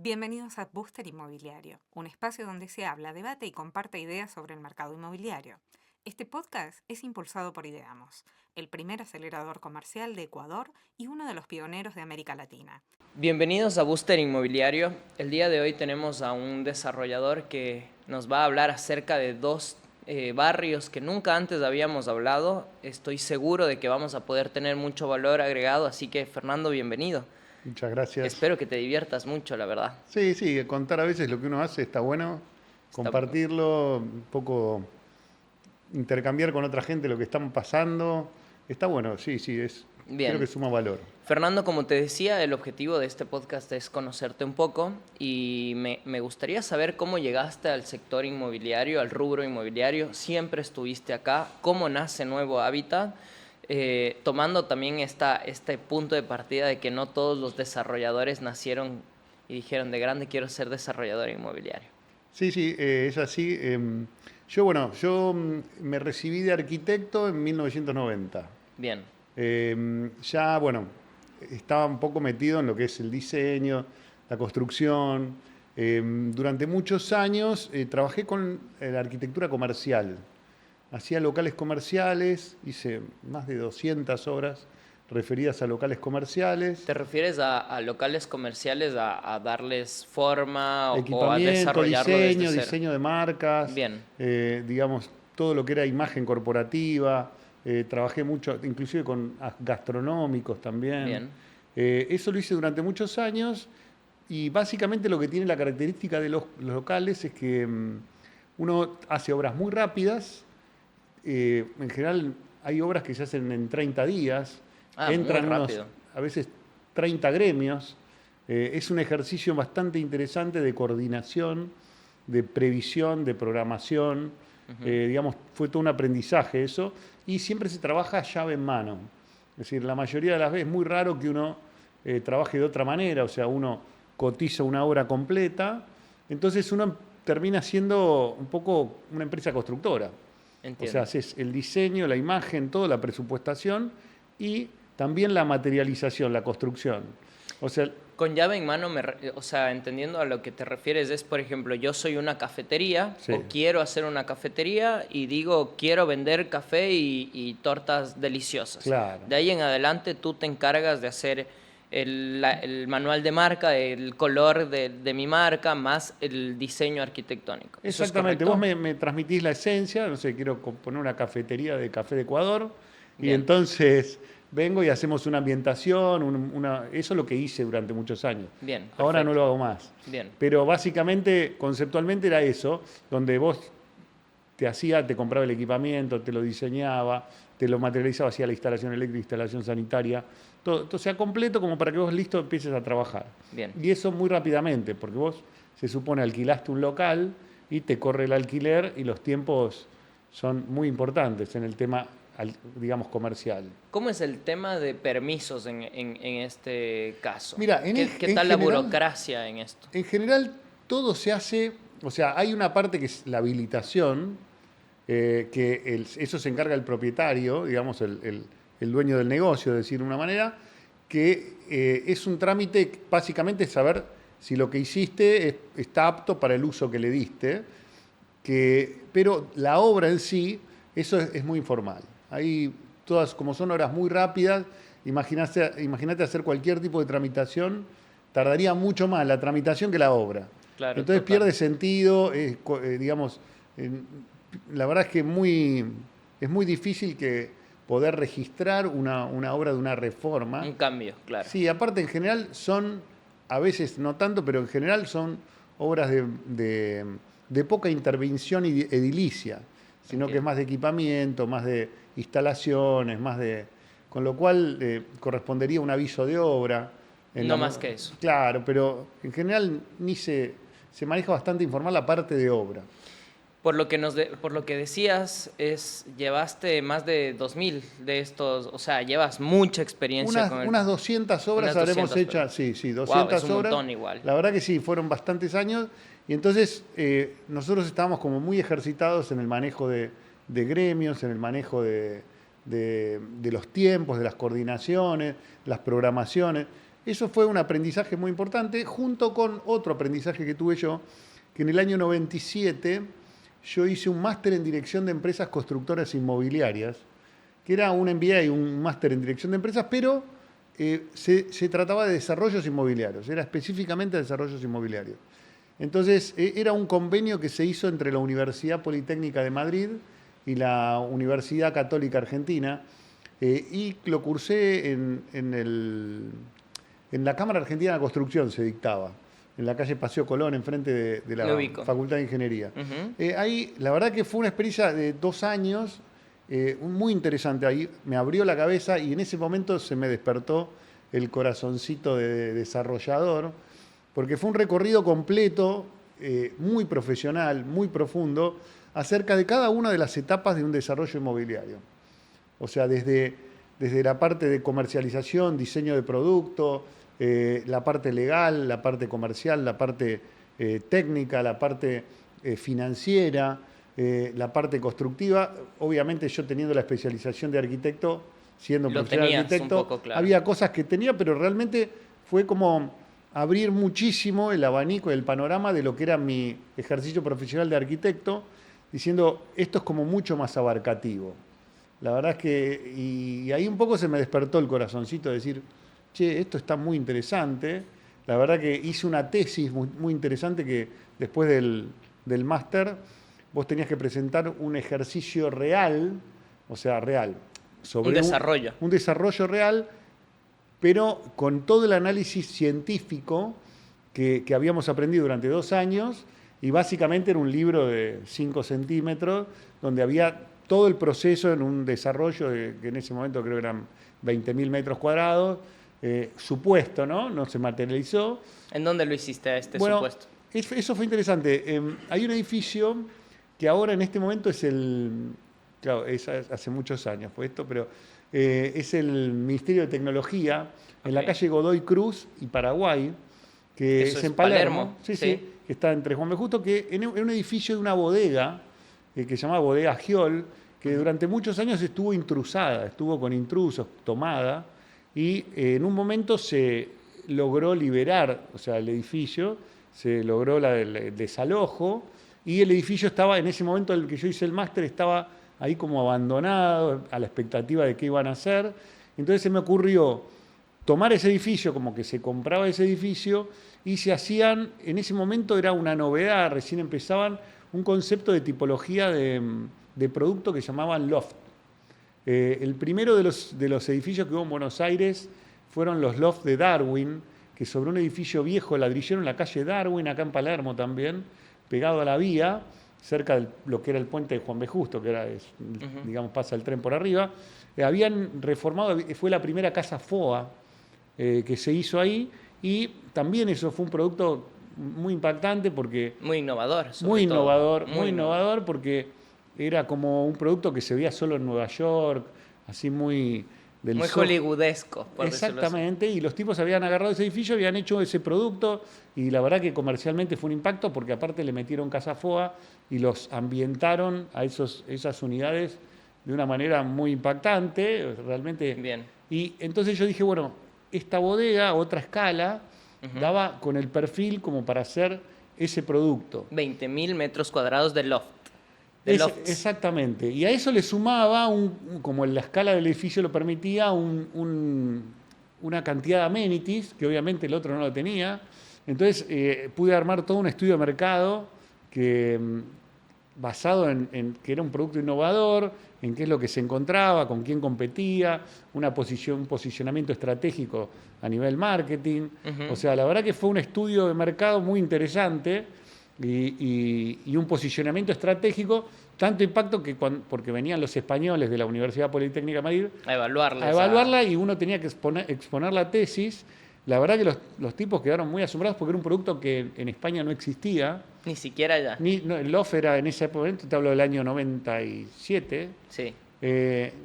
Bienvenidos a Booster Inmobiliario, un espacio donde se habla, debate y comparte ideas sobre el mercado inmobiliario. Este podcast es impulsado por Ideamos, el primer acelerador comercial de Ecuador y uno de los pioneros de América Latina. Bienvenidos a Booster Inmobiliario. El día de hoy tenemos a un desarrollador que nos va a hablar acerca de dos barrios que nunca antes habíamos hablado. Estoy seguro de que vamos a poder tener mucho valor agregado, así que Fernando, bienvenido. Muchas gracias. Espero que te diviertas mucho, la verdad. Sí, contar a veces lo que uno hace está bueno, Está- compartirlo, un poco intercambiar con otra gente lo que estamos pasando. Está bueno, creo que Bien. suma valor. Fernando, como te decía, el objetivo de este podcast es conocerte un poco y me gustaría saber cómo llegaste al sector inmobiliario, al rubro inmobiliario. Siempre estuviste acá. ¿Cómo nace Nuevo Hábitat? Tomando también este punto de partida de que no todos los desarrolladores nacieron y dijeron de grande quiero ser desarrollador inmobiliario. Es así. Yo me recibí de arquitecto en 1990. Bien, Ya, bueno, estaba un poco metido en lo que es el diseño, la construcción. Durante muchos años trabajé con la arquitectura comercial. Hacía locales comerciales, hice más de 200 obras referidas a locales comerciales. ¿te refieres a locales comerciales, a darles forma o a Equipamiento, desarrollarlo desde cero? diseño de marcas, Bien, digamos, todo lo que era imagen corporativa. Trabajé mucho, inclusive con gastronómicos también. bien, Eso lo hice durante muchos años y básicamente lo que tiene la característica de los locales es que uno hace obras muy rápidas. En general hay obras que se hacen en 30 días, muy entran rápido. a veces 30 gremios. Es un ejercicio bastante interesante de coordinación, de previsión, de programación. Digamos, fue todo un aprendizaje eso. Y siempre se trabaja llave en mano. Es decir, la mayoría de las veces es muy raro que uno trabaje de otra manera, o sea, uno cotiza una obra completa, entonces uno termina siendo un poco una empresa constructora. O sea, Entiendo. haces el diseño, la imagen, toda la presupuestación y también la materialización, la construcción. O sea, Con llave en mano, o sea, entendiendo a lo que te refieres, es, por ejemplo, yo soy una cafetería sí, o quiero hacer una cafetería y digo, quiero vender café y tortas deliciosas. claro. De ahí en adelante tú te encargas de hacer el manual de marca, el color de mi marca, más el diseño arquitectónico. ¿Eso es Exactamente, correcto? vos me transmitís la esencia, no sé, quiero poner una cafetería de café de Ecuador, y Bien, entonces vengo y hacemos una ambientación, eso es lo que hice durante muchos años. bien, Ahora no perfecto. lo hago más. Bien, Pero básicamente, conceptualmente era eso, donde vos te compraba el equipamiento, te lo diseñaba, te lo materializaba, hacía la instalación eléctrica, instalación sanitaria, todo sea completo como para que vos listo empieces a trabajar. bien. Y eso muy rápidamente, porque vos se supone alquilaste un local y te corre el alquiler y los tiempos son muy importantes en el tema, digamos, comercial. ¿Cómo es el tema de permisos en este caso? Mira, ¿Qué tal la burocracia en esto? en general todo se hace, o sea, hay una parte que es la habilitación, eso se encarga el propietario, digamos, el dueño del negocio, de decir de una manera, que es un trámite, básicamente es saber si lo que hiciste está apto para el uso que le diste, pero la obra en sí, eso es muy informal. Ahí todas, como son obras muy rápidas, imagínate hacer cualquier tipo de tramitación, tardaría mucho más la tramitación que la obra. Claro, Entonces total. pierde sentido, digamos, la verdad es que es muy difícil que poder registrar una obra de una reforma. Un cambio, claro. Sí, aparte en general son, a veces no tanto, pero en general son obras de poca intervención edilicia, sino que es Entiendo. más de equipamiento, más de instalaciones, con lo cual correspondería un aviso de obra. No más que eso. Claro, pero en general se maneja bastante informal la parte de obra. Por lo que decías, llevaste más de 2000 de estos, o sea, llevas mucha experiencia con Unas 200 obras unas habremos 200, hecho, sí, Wow, 200 es un obras. montón igual. La verdad que sí, fueron bastantes años. Y entonces nosotros estábamos como muy ejercitados en el manejo de gremios, en el manejo de los tiempos, de las coordinaciones, las programaciones. eso fue un aprendizaje muy importante, junto con otro aprendizaje que tuve yo, que en el año 97 yo hice un máster en dirección de empresas constructoras inmobiliarias, que era un MBA y un máster en dirección de empresas, pero se trataba de desarrollos inmobiliarios, era específicamente desarrollos inmobiliarios. Entonces, era un convenio que se hizo entre la Universidad Politécnica de Madrid y la Universidad Católica Argentina, y lo cursé en la Cámara Argentina de Construcción, se dictaba, en la calle Paseo Colón, enfrente de la Facultad de Ingeniería. Ahí, la verdad que fue una experiencia de 2 años, muy interesante. Ahí me abrió la cabeza y en ese momento se me despertó el corazoncito de desarrollador, porque fue un recorrido completo, muy profesional, muy profundo, acerca de cada una de las etapas de un desarrollo inmobiliario. O sea, desde la parte de comercialización, diseño de producto, la parte legal, la parte comercial, la parte técnica, la parte financiera, la parte constructiva. Obviamente yo teniendo la especialización de arquitecto, siendo profesional de arquitecto, un poco claro. Había cosas que tenía, pero realmente fue como abrir muchísimo el abanico, el panorama de lo que era mi ejercicio profesional de arquitecto, diciendo, esto es como mucho más abarcativo. La verdad es que, y ahí un poco se me despertó el corazoncito de decir, che, esto está muy interesante. La verdad que hice una tesis muy, muy interesante que después del máster vos tenías que presentar un ejercicio real, o sea, real, sobre un desarrollo. Un desarrollo real, pero con todo el análisis científico que habíamos aprendido durante 2 años, y básicamente era un libro de 5 centímetros, donde había todo el proceso en un desarrollo que en ese momento creo que eran 20.000 metros cuadrados, supuesto, ¿no? No se materializó. ¿En dónde lo hiciste este bueno, supuesto? Eso fue interesante. Hay un edificio que ahora en este momento es claro, es hace muchos años fue esto, pero es el Ministerio de Tecnología, en la calle Godoy Cruz y Paraguay, que Eso es en Palermo. Sí. Que está entre Juan B. Justo, que en un edificio de una bodega, que se llama Bodega Giol, que durante muchos años estuvo intrusada, estuvo con intrusos, tomada, y en un momento se logró liberar, o sea, el edificio, se logró el desalojo, y el edificio estaba, en ese momento en el que yo hice el máster, estaba ahí como abandonado, a la expectativa de qué iban a hacer. Entonces se me ocurrió tomar ese edificio, como que se compraba ese edificio, y se hacían, en ese momento era una novedad, recién empezaban, un concepto de tipología de producto que llamaban loft. El primero de los edificios que hubo en Buenos Aires fueron los loft de Darwin, que sobre un edificio viejo ladrillero en la calle Darwin, acá en Palermo también, pegado a la vía, cerca de lo que era el puente de Juan B. Justo, que era, digamos, pasa el tren por arriba. Habían reformado, fue la primera casa FOA que se hizo ahí, y también eso fue un producto muy impactante porque... Muy innovador. Muy innovador porque era como un producto que se veía solo en Nueva York, así muy... Muy hollywoodesco, por Exactamente, y los tipos habían agarrado ese edificio, habían hecho ese producto, y la verdad que comercialmente fue un impacto porque aparte le metieron casa FOA y los ambientaron a esas unidades de una manera muy impactante, realmente. Bien. Y entonces yo dije, bueno, esta bodega, a otra escala, daba con el perfil como para hacer ese producto. 20.000 metros cuadrados de loft. Exactamente. Y a eso le sumaba, como la escala del edificio lo permitía, una cantidad de amenities, que obviamente el otro no lo tenía. Entonces pude armar todo un estudio de mercado basado en que era un producto innovador, en qué es lo que se encontraba, con quién competía, un posicionamiento estratégico a nivel marketing. O sea, la verdad que fue un estudio de mercado muy interesante y un posicionamiento estratégico, tanto impacto que porque venían los españoles de la Universidad Politécnica de Madrid a evaluarla. Y uno tenía que exponer la tesis. La verdad que los tipos quedaron muy asombrados porque era un producto que en España no existía. Ni siquiera allá. El LOF era en ese momento, te hablo del año 97. Sí.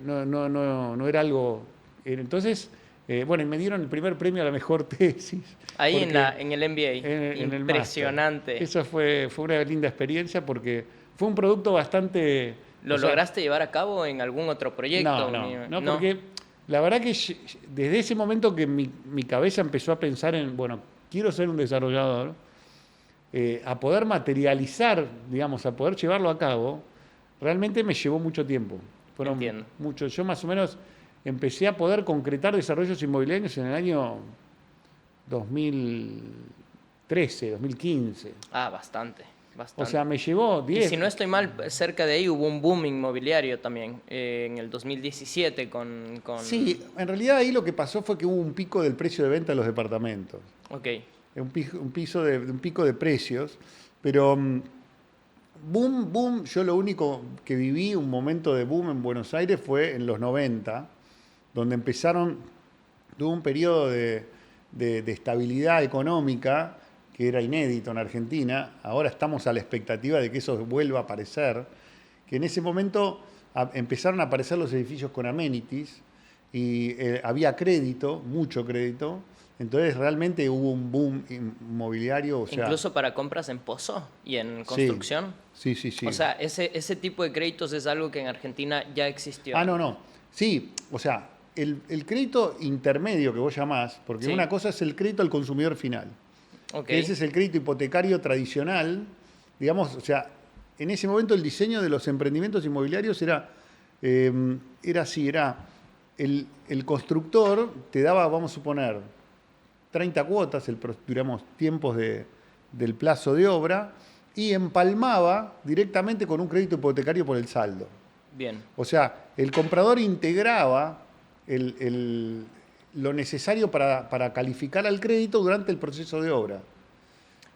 No era algo... Entonces, bueno, y me dieron el primer premio a la mejor tesis. Ahí en el MBA. Impresionante. Eso fue una linda experiencia porque fue un producto bastante... ¿Lo lograste llevar a cabo en algún otro proyecto? No, porque la verdad que desde ese momento que mi cabeza empezó a pensar en, bueno, quiero ser un desarrollador, a poder materializar, digamos, a poder llevarlo a cabo, realmente me llevó mucho tiempo. Fueron Entiendo. muchos. Yo más o menos empecé a poder concretar desarrollos inmobiliarios en el año 2013, 2015. Ah, bastante, O bastante. sea, me llevó Y 10. si no estoy mal, cerca de ahí hubo un boom inmobiliario también, en el 2017 con... Sí, en realidad ahí lo que pasó fue que hubo un pico del precio de venta de los departamentos. Ok, Un pico de precios, pero boom, yo lo único que viví, un momento de boom en Buenos Aires fue en los 90, donde tuvo un periodo de estabilidad económica que era inédito en Argentina. Ahora estamos a la expectativa de que eso vuelva a aparecer, que en ese momento empezaron a aparecer los edificios con amenities y había crédito, mucho crédito. Entonces realmente hubo un boom inmobiliario. O sea, incluso para compras en pozo y en sí, construcción. sí. O sea, ese tipo de créditos es algo que en Argentina ya existió. No. Sí, o sea, el crédito intermedio que vos llamás, porque Sí. una cosa es el crédito al consumidor final, Ok, que ese es el crédito hipotecario tradicional, digamos, o sea, en ese momento el diseño de los emprendimientos inmobiliarios era así, el constructor te daba, vamos a suponer, 30 cuotas, digamos, tiempos del plazo de obra, y empalmaba directamente con un crédito hipotecario por el saldo. bien. O sea, el comprador integraba lo necesario para calificar al crédito durante el proceso de obra.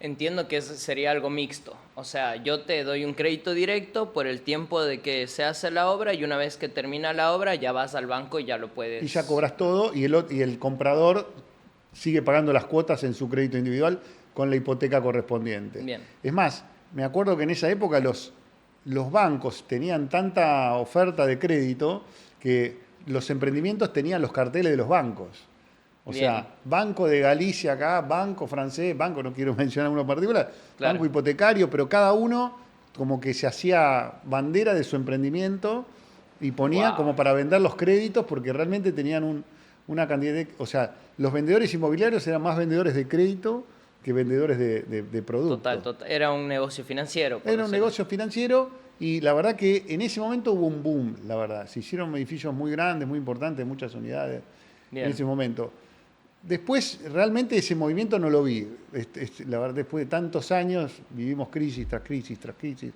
Entiendo que sería algo mixto. O sea, yo te doy un crédito directo por el tiempo de que se hace la obra y una vez que termina la obra ya vas al banco y ya lo puedes... Y ya cobras todo y el comprador sigue pagando las cuotas en su crédito individual con la hipoteca correspondiente. Bien. Es más, me acuerdo que en esa época los bancos tenían tanta oferta de crédito que los emprendimientos tenían los carteles de los bancos. O Bien. sea, Banco de Galicia acá, Banco francés, banco, no quiero mencionar uno en particular, Claro. banco hipotecario, pero cada uno como que se hacía bandera de su emprendimiento y ponía Wow. como para vender los créditos porque realmente tenían una cantidad de... O sea, los vendedores inmobiliarios eran más vendedores de crédito que vendedores de producto. Total. Era un negocio financiero. por Era un decirlo. negocio financiero y la verdad que en ese momento hubo un boom, la verdad. Se hicieron edificios muy grandes, muy importantes, muchas unidades Bien. en ese momento. Después, realmente ese movimiento no lo vi. La verdad, después de tantos años, vivimos crisis tras crisis tras crisis.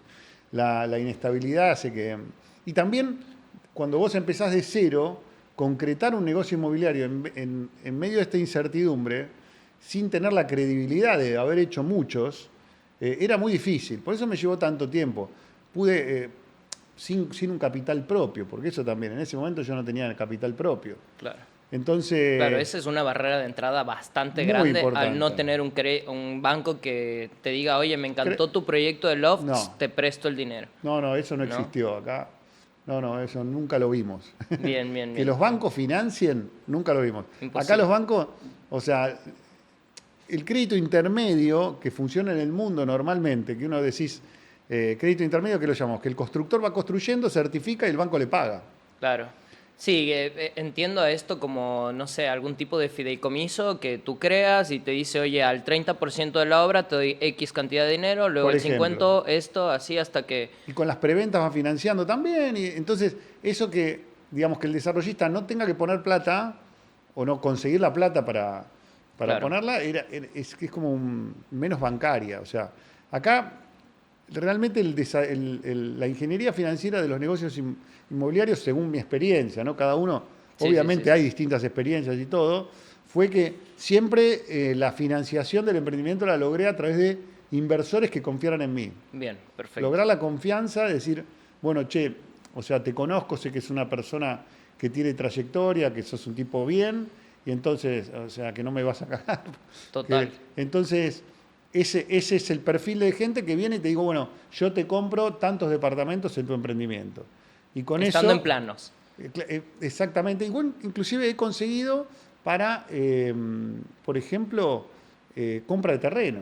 La inestabilidad hace que... Y también, cuando vos empezás de cero, concretar un negocio inmobiliario en medio de esta incertidumbre, sin tener la credibilidad de haber hecho muchos, era muy difícil. Por eso me llevó tanto tiempo. Pude, sin un capital propio, porque eso también, en ese momento yo no tenía el capital propio. Claro. Entonces... Claro, esa es una barrera de entrada bastante Muy grande importante. al no tener un banco que te diga, oye, me encantó tu proyecto de Loft, No. te presto el dinero. No, eso no ¿No? existió acá. No, eso nunca lo vimos. Bien. Que los bancos financien, nunca lo vimos. Imposible. Acá los bancos, o sea, el crédito intermedio que funciona en el mundo normalmente, que uno decís, crédito intermedio, ¿qué lo llamamos? Que el constructor va construyendo, certifica y el banco le paga. Claro. Sí, entiendo esto como, no sé, algún tipo de fideicomiso que tú creas y te dice, oye, al 30% de la obra te doy X cantidad de dinero, luego Por el ejemplo. 50% esto, así hasta que... Y con las preventas va financiando también. Y entonces, eso que, digamos, que el desarrollista no tenga que poner plata o no conseguir la plata para Claro. ponerla, es como menos bancaria. O sea, acá realmente la ingeniería financiera de los negocios inmobiliarios, según mi experiencia, ¿no? Cada uno, Sí, obviamente sí. hay distintas experiencias y todo, fue que siempre la financiación del emprendimiento la logré a través de inversores que confiaran en mí. Bien, perfecto. Lograr la confianza, decir, bueno, che, o sea, te conozco, sé que es una persona que tiene trayectoria, que sos un tipo bien, y entonces, o sea, que no me vas a cagar. Total. Entonces, ese es el perfil de gente que viene y te digo, bueno, yo te compro tantos departamentos en tu emprendimiento. Y con Estando eso... en planos. Exactamente. Igual, inclusive he conseguido para, por ejemplo, compra de terreno.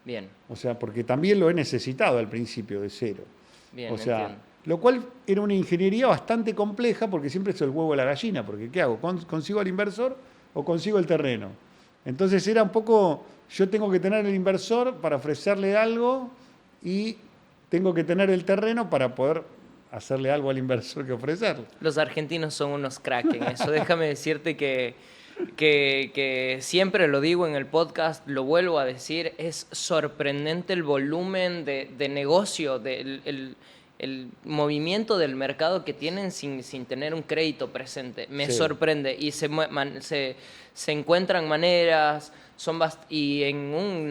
Bien, O sea, porque también lo he necesitado al principio de cero. bien, O sea, entiendo. Lo cual era una ingeniería bastante compleja porque siempre es el huevo de la gallina, porque ¿qué hago? ¿Consigo al inversor o consigo el terreno? Entonces era un poco, yo tengo que tener el inversor para ofrecerle algo y tengo que tener el terreno para poder hacerle algo al inversor que ofrecerle. Los argentinos son unos crack en eso. Déjame decirte que siempre lo digo en el podcast, lo vuelvo a decir, es sorprendente el volumen de negocio, el movimiento del mercado que tienen sin tener un crédito presente. Me sorprende y se encuentran maneras, y en un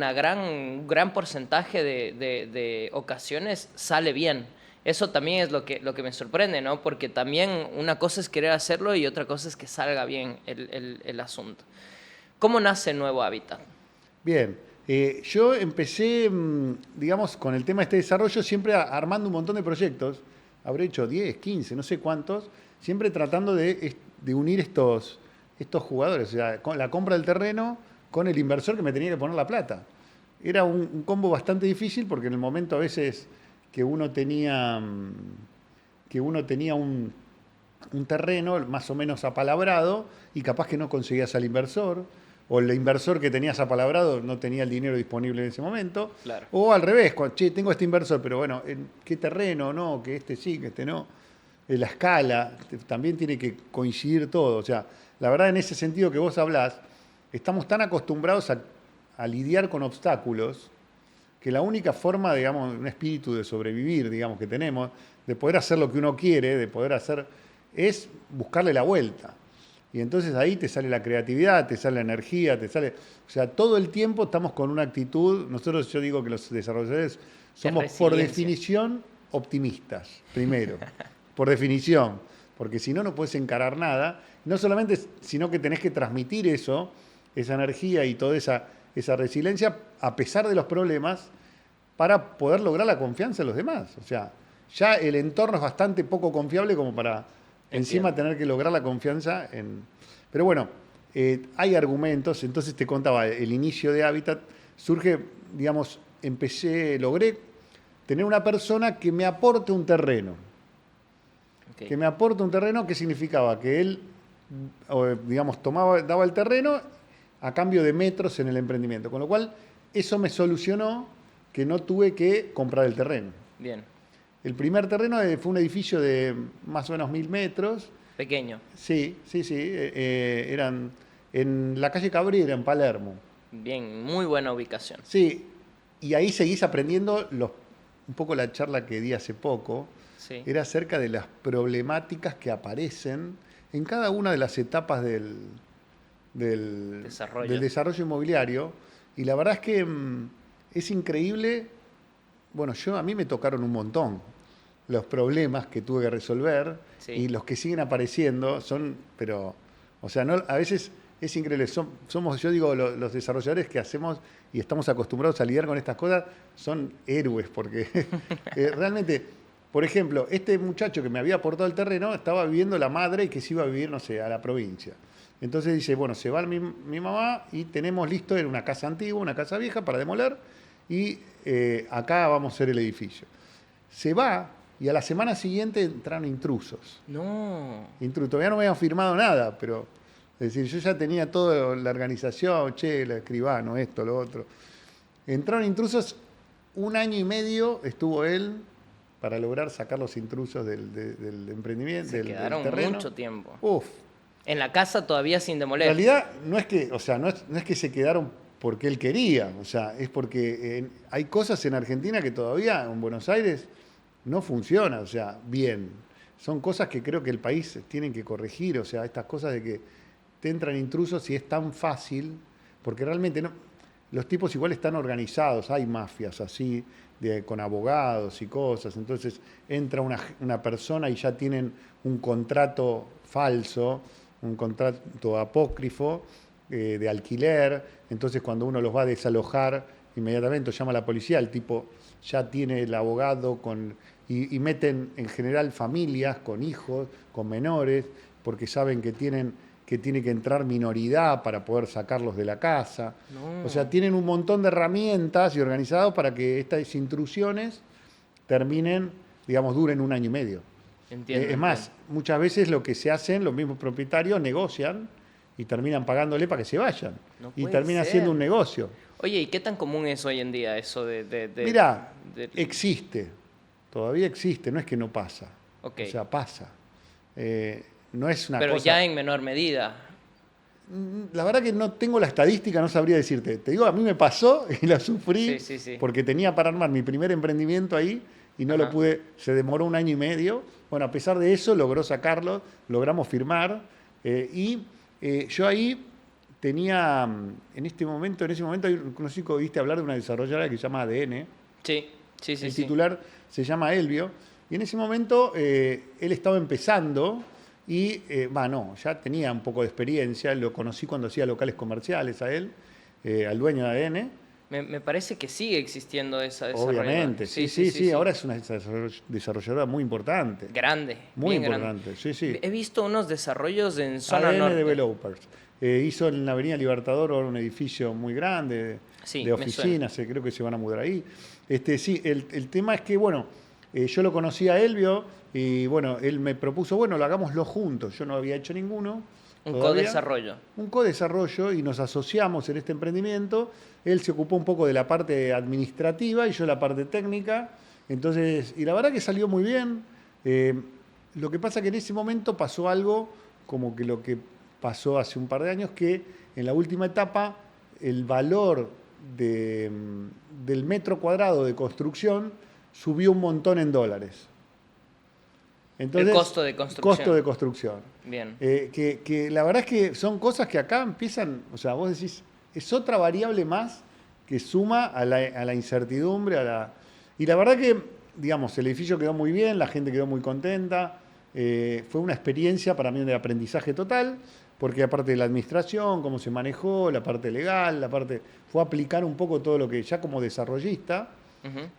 gran porcentaje de ocasiones sale bien. Eso también es lo que me sorprende, ¿no? Porque también una cosa es querer hacerlo y otra cosa es que salga bien el asunto. ¿Cómo nace Nuevo Hábitat? Bien, yo empecé, digamos, con el tema de este desarrollo, siempre armando un montón de proyectos. Habré hecho 10, 15, no sé cuántos, siempre tratando de unir estos jugadores. O sea, con la compra del terreno con el inversor que me tenía que poner la plata. Era un combo bastante difícil porque en el momento a veces que uno tenía un terreno más o menos apalabrado y capaz que no conseguías al inversor, o el inversor que tenías apalabrado no tenía el dinero disponible en ese momento, Claro. o al revés, che, tengo este inversor, pero bueno, ¿en qué terreno? No, que este sí, que este no. La escala, también tiene que coincidir todo. O sea, la verdad en ese sentido que vos hablás, estamos tan acostumbrados a lidiar con obstáculos que la única forma, digamos, un espíritu de sobrevivir, digamos, que tenemos, de poder hacer lo que uno quiere, de poder hacer, es buscarle la vuelta. Y entonces ahí te sale la creatividad, te sale la energía, o sea, todo el tiempo estamos con una actitud, yo digo que los desarrolladores somos por definición optimistas, primero, por definición, porque si no, no puedes encarar nada, no solamente, sino que tenés que transmitir eso, esa energía y toda esa resiliencia, a pesar de los problemas, para poder lograr la confianza de los demás. O sea, ya el entorno es bastante poco confiable como para encima tener que lograr la confianza en... Pero bueno, hay argumentos, entonces te contaba, el inicio de Hábitat surge, digamos, logré tener una persona que me aporte un terreno. Okay. Que me aporte un terreno, ¿qué significaba? Que él, digamos, daba el terreno a cambio de metros en el emprendimiento. Con lo cual, eso me solucionó que no tuve que comprar el terreno. Bien. El primer terreno fue un edificio de más o menos 1000 metros. Pequeño. Sí. Eran en la calle Cabrera, en Palermo. Bien, muy buena ubicación. Sí, y ahí seguís aprendiendo un poco la charla que di hace poco. Sí. Era acerca de las problemáticas que aparecen en cada una de las etapas del desarrollo inmobiliario. Y la verdad es que es increíble. Bueno, a mí me tocaron un montón los problemas que tuve que resolver, sí. Y los que siguen apareciendo a veces es increíble. Somos, yo digo, los desarrolladores que hacemos y estamos acostumbrados a lidiar con estas cosas son héroes, porque realmente, por ejemplo, este muchacho que me había aportado el terreno estaba viviendo la madre y que se iba a vivir, no sé, a la provincia. Entonces dice, bueno, se va mi mamá y tenemos listo, era una casa antigua, una casa vieja para demoler, y acá vamos a hacer el edificio. Se va y a la semana siguiente entraron intrusos. No. Todavía no me habían firmado nada, pero es decir, yo ya tenía toda la organización, el escribano, esto, lo otro. Entraron intrusos, 1 año y medio estuvo él para lograr sacar los intrusos del emprendimiento, del terreno. Se quedaron mucho tiempo. Uf. En la casa todavía sin demoler. En realidad no es que se quedaron porque él quería, o sea, es porque hay cosas en Argentina que todavía en Buenos Aires no funcionan, o sea, bien. Son cosas que creo que el país tiene que corregir, o sea, estas cosas de que te entran intrusos y es tan fácil, porque realmente no, los tipos igual están organizados, hay mafias así, con abogados y cosas, entonces entra una persona y ya tienen un contrato falso, un contrato apócrifo de alquiler, entonces cuando uno los va a desalojar, inmediatamente llama a la policía, el tipo ya tiene el abogado y meten en general familias con hijos, con menores, porque saben que tiene que entrar minoridad para poder sacarlos de la casa. No. O sea, tienen un montón de herramientas y organizados para que estas intrusiones terminen digamos, duren un año y medio. Entiendo. Es más, muchas veces lo que se hacen, los mismos propietarios negocian y terminan pagándole para que se vayan. No Y puede termina ser. siendo un negocio. Oye, ¿y qué tan común es hoy en día eso Mirá, de- existe, todavía existe, no es que no pasa. Ok. O sea, pasa. No es una Pero cosa... ya en menor medida. La verdad que no tengo la estadística, no sabría decirte. Te digo, a mí me pasó y la sufrí Sí. porque tenía para armar mi primer emprendimiento ahí y no lo Ajá. pude, se demoró un año y medio. Bueno, a pesar de eso logró sacarlo, logramos firmar yo ahí tenía, en ese momento, no sé si oíste hablar de una desarrolladora que se llama ADN. Sí. El titular se llama Elvio. Y en ese momento él estaba empezando y, ya tenía un poco de experiencia. Lo conocí cuando hacía locales comerciales a él, al dueño de ADN. Me parece que sigue existiendo esa desarrolladora. Obviamente, sí. Ahora es una desarrolladora muy importante. Grande. Muy bien importante, grande. sí. He visto unos desarrollos en zona ADN norte. Developers. Hizo en la Avenida Libertador ahora un edificio muy grande Sí, de me oficinas, creo que se van a mudar ahí. Sí, el tema es que, yo lo conocí a Elvio y, él me propuso, lo hagámoslo juntos. Yo no había hecho ninguno. Un todavía. co-desarrollo. Un co-desarrollo y nos asociamos en este emprendimiento. Él se ocupó un poco de la parte administrativa y yo la parte técnica. Entonces, y la verdad que salió muy bien. Lo que pasa que en ese momento pasó algo como que lo que pasó hace un par de años, que en la última etapa el valor del metro cuadrado de construcción subió un montón en dólares. Entonces, el costo de construcción. Costo de construcción. Bien. Que la verdad es que son cosas que acá empiezan, o sea, vos decís, es otra variable más que suma a la incertidumbre, y la verdad que, digamos, el edificio quedó muy bien, la gente quedó muy contenta, fue una experiencia para mí de aprendizaje total, porque aparte de la administración, cómo se manejó, la parte legal, fue aplicar un poco todo lo que ya como desarrollista,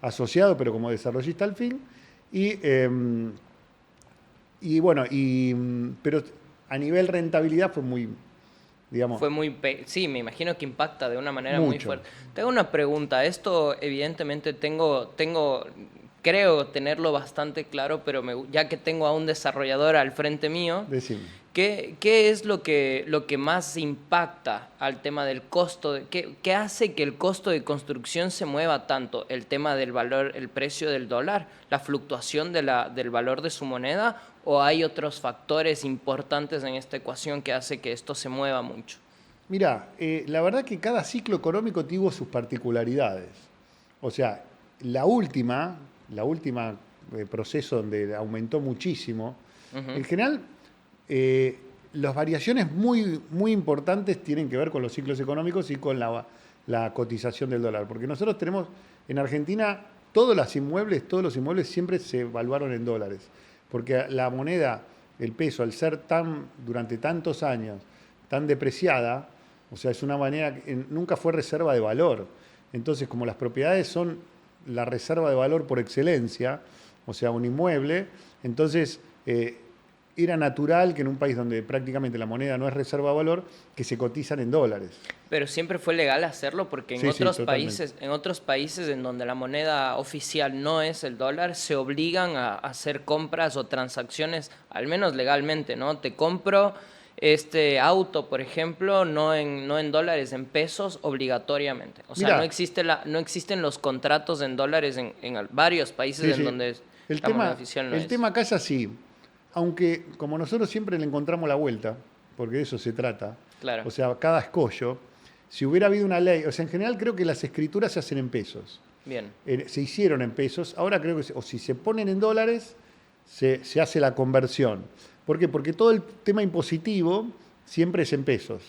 asociado, pero como desarrollista al fin, pero a nivel rentabilidad fue muy, digamos... Fue muy... Sí, me imagino que impacta de una manera muy Mucho. fuerte. Tengo una pregunta. Esto evidentemente creo tenerlo bastante claro, pero ya que tengo a un desarrollador al frente mío, Decime. ¿qué es lo que más impacta al tema del costo? ¿Qué hace que el costo de construcción se mueva tanto? ¿El tema del valor, el precio del dólar, la fluctuación del valor de su moneda? ¿O hay otros factores importantes en esta ecuación que hace que esto se mueva mucho? Mira, la verdad que cada ciclo económico tuvo sus particularidades. O sea, la última proceso donde aumentó muchísimo, en general, las variaciones muy, muy importantes tienen que ver con los ciclos económicos y con la cotización del dólar. Porque nosotros tenemos, en Argentina, todos los inmuebles siempre se evaluaron en dólares. Porque la moneda, el peso, al ser durante tantos años, tan depreciada, o sea, es una manera que nunca fue reserva de valor. Entonces, como las propiedades son la reserva de valor por excelencia, o sea, un inmueble, entonces era natural que en un país donde prácticamente la moneda no es reserva de valor, que se cotizan en dólares. Pero siempre fue legal hacerlo porque en Sí, otros países en donde la moneda oficial no es el dólar, se obligan a hacer compras o transacciones, al menos legalmente, ¿no? Te compro este auto, por ejemplo, no en dólares, en pesos, obligatoriamente. O sea, Mirá, no existen los contratos en dólares en varios países en donde la moneda oficial no es. El tema acá es así, aunque como nosotros siempre le encontramos la vuelta, porque de eso se trata, Claro. o sea, cada escollo, si hubiera habido una ley, o sea, en general creo que las escrituras se hacen en pesos. Bien. Se hicieron en pesos, ahora creo que, o si se ponen en dólares, se hace la conversión. ¿Por qué? Porque todo el tema impositivo siempre es en pesos.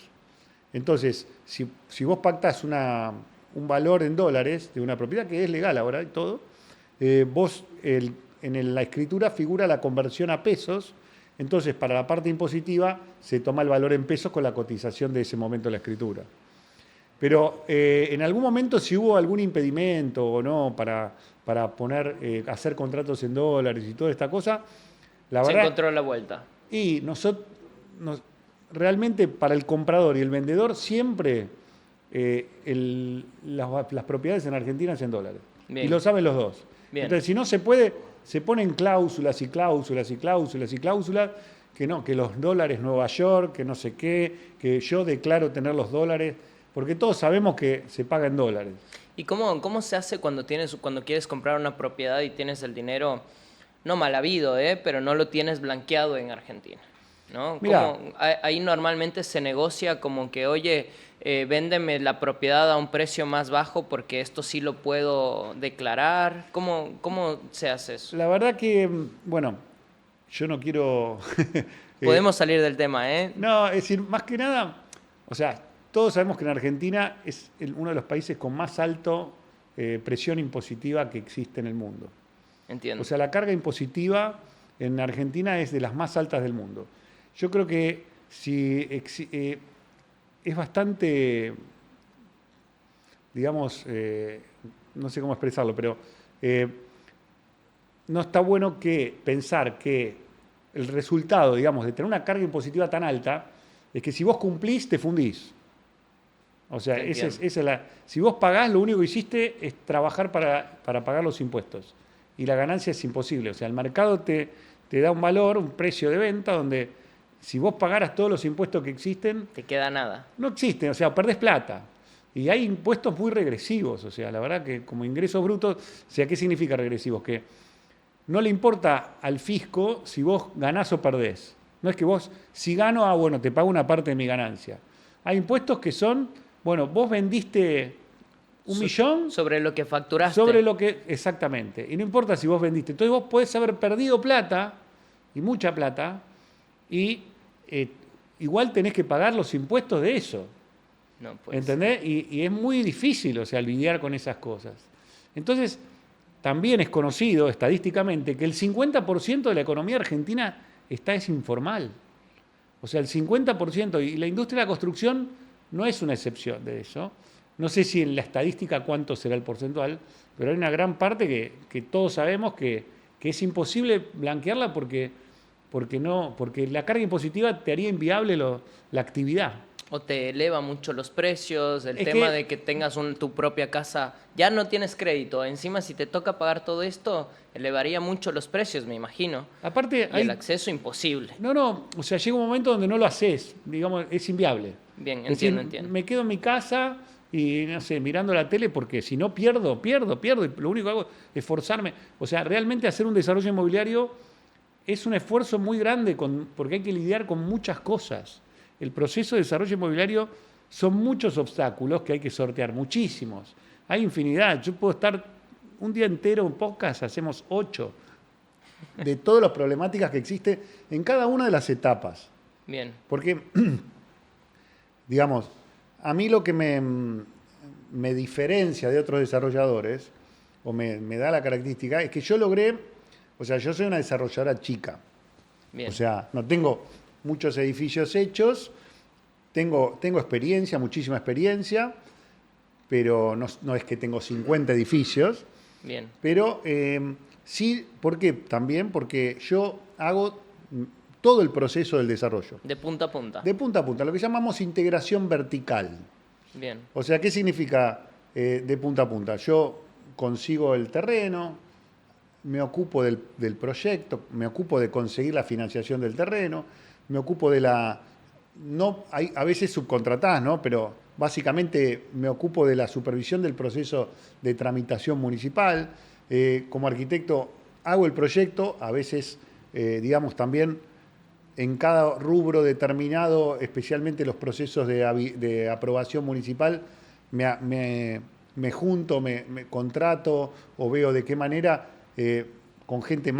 Entonces, si vos pactás un valor en dólares de una propiedad, que es legal ahora y todo, la escritura figura la conversión a pesos. Entonces, para la parte impositiva, se toma el valor en pesos con la cotización de ese momento de la escritura. Pero en algún momento, si hubo algún impedimento o no para hacer contratos en dólares y toda esta cosa, la verdad... Se encontró la vuelta. Y realmente para el comprador y el vendedor siempre las propiedades en Argentina es en dólares. Bien. Y lo saben los dos. Bien. Entonces, si no se puede, se ponen cláusulas y cláusulas y cláusulas y cláusulas, que no, que los dólares Nueva York, que no sé qué, que yo declaro tener los dólares, porque todos sabemos que se paga en dólares. ¿Y cómo se hace cuando quieres comprar una propiedad y tienes el dinero, no mal habido, pero no lo tienes blanqueado en Argentina? ¿No? Mirá. Ahí normalmente se negocia como que, oye, véndeme la propiedad a un precio más bajo porque esto sí lo puedo declarar. ¿Cómo se hace eso? La verdad que, bueno, yo no quiero... Podemos salir del tema, ¿eh? No, es decir, más que nada, o sea, todos sabemos que en Argentina es uno de los países con más alto presión impositiva que existe en el mundo. Entiendo. O sea, la carga impositiva en Argentina es de las más altas del mundo. Yo creo que es bastante, digamos, no sé cómo expresarlo, pero no está bueno pensar que el resultado, digamos, de tener una carga impositiva tan alta es que si vos cumplís, te fundís. O sea, si vos pagás, lo único que hiciste es trabajar para pagar los impuestos. Y la ganancia es imposible. O sea, el mercado te da un valor, un precio de venta, donde si vos pagaras todos los impuestos que existen... Te queda nada. No existen, o sea, perdés plata. Y hay impuestos muy regresivos, o sea, la verdad que como ingresos brutos, o sea, ¿qué significa regresivos? Que no le importa al fisco si vos ganás o perdés. No es que vos, si gano, bueno, te pago una parte de mi ganancia. Hay impuestos que son, bueno, vos vendiste un millón... Sobre lo que facturaste. Sobre lo que, exactamente. Y no importa si vos vendiste. Entonces vos podés haber perdido plata, y mucha plata, y igual tenés que pagar los impuestos de eso. No, pues. ¿Entendés? Y es muy difícil, o sea, lidiar con esas cosas. Entonces, también es conocido estadísticamente que el 50% de la economía argentina es informal. O sea, el 50%, y la industria de la construcción no es una excepción de eso. No sé si en la estadística cuánto será el porcentual, pero hay una gran parte que todos sabemos que es imposible blanquearla porque la carga impositiva te haría inviable la actividad. O te eleva mucho los precios, el tema de que tengas tu propia casa, ya no tienes crédito. Encima, si te toca pagar todo esto, elevaría mucho los precios, me imagino. Aparte, el acceso imposible. No, o sea, llega un momento donde no lo haces, digamos, es inviable. Bien, Es decir, entiendo. Me quedo en mi casa y, no sé, mirando la tele porque si no pierdo, y lo único que hago es esforzarme. O sea, realmente hacer un desarrollo inmobiliario es un esfuerzo muy grande porque hay que lidiar con muchas cosas. El proceso de desarrollo inmobiliario son muchos obstáculos que hay que sortear, muchísimos. Hay infinidad. Yo puedo estar un día entero en podcast, hacemos 8, de todas las problemáticas que existen en cada una de las etapas. Bien. Porque, digamos, a mí lo que me diferencia de otros desarrolladores, o me da la característica, es que yo yo soy una desarrolladora chica. Bien. O sea, no tengo muchos edificios hechos, tengo experiencia, muchísima experiencia, pero no es que tengo 50 edificios. Bien. Pero sí, ¿por qué? También porque yo hago todo el proceso del desarrollo. De punta a punta. De punta a punta, lo que llamamos integración vertical. Bien. O sea, ¿qué significa de punta a punta? Yo consigo el terreno, me ocupo del proyecto, me ocupo de conseguir la financiación del terreno, me ocupo de a veces subcontratás, ¿no? Pero básicamente me ocupo de la supervisión del proceso de tramitación municipal. Como arquitecto hago el proyecto, a veces, digamos, también en cada rubro determinado, especialmente los procesos de aprobación municipal, me junto, me contrato o veo de qué manera con gente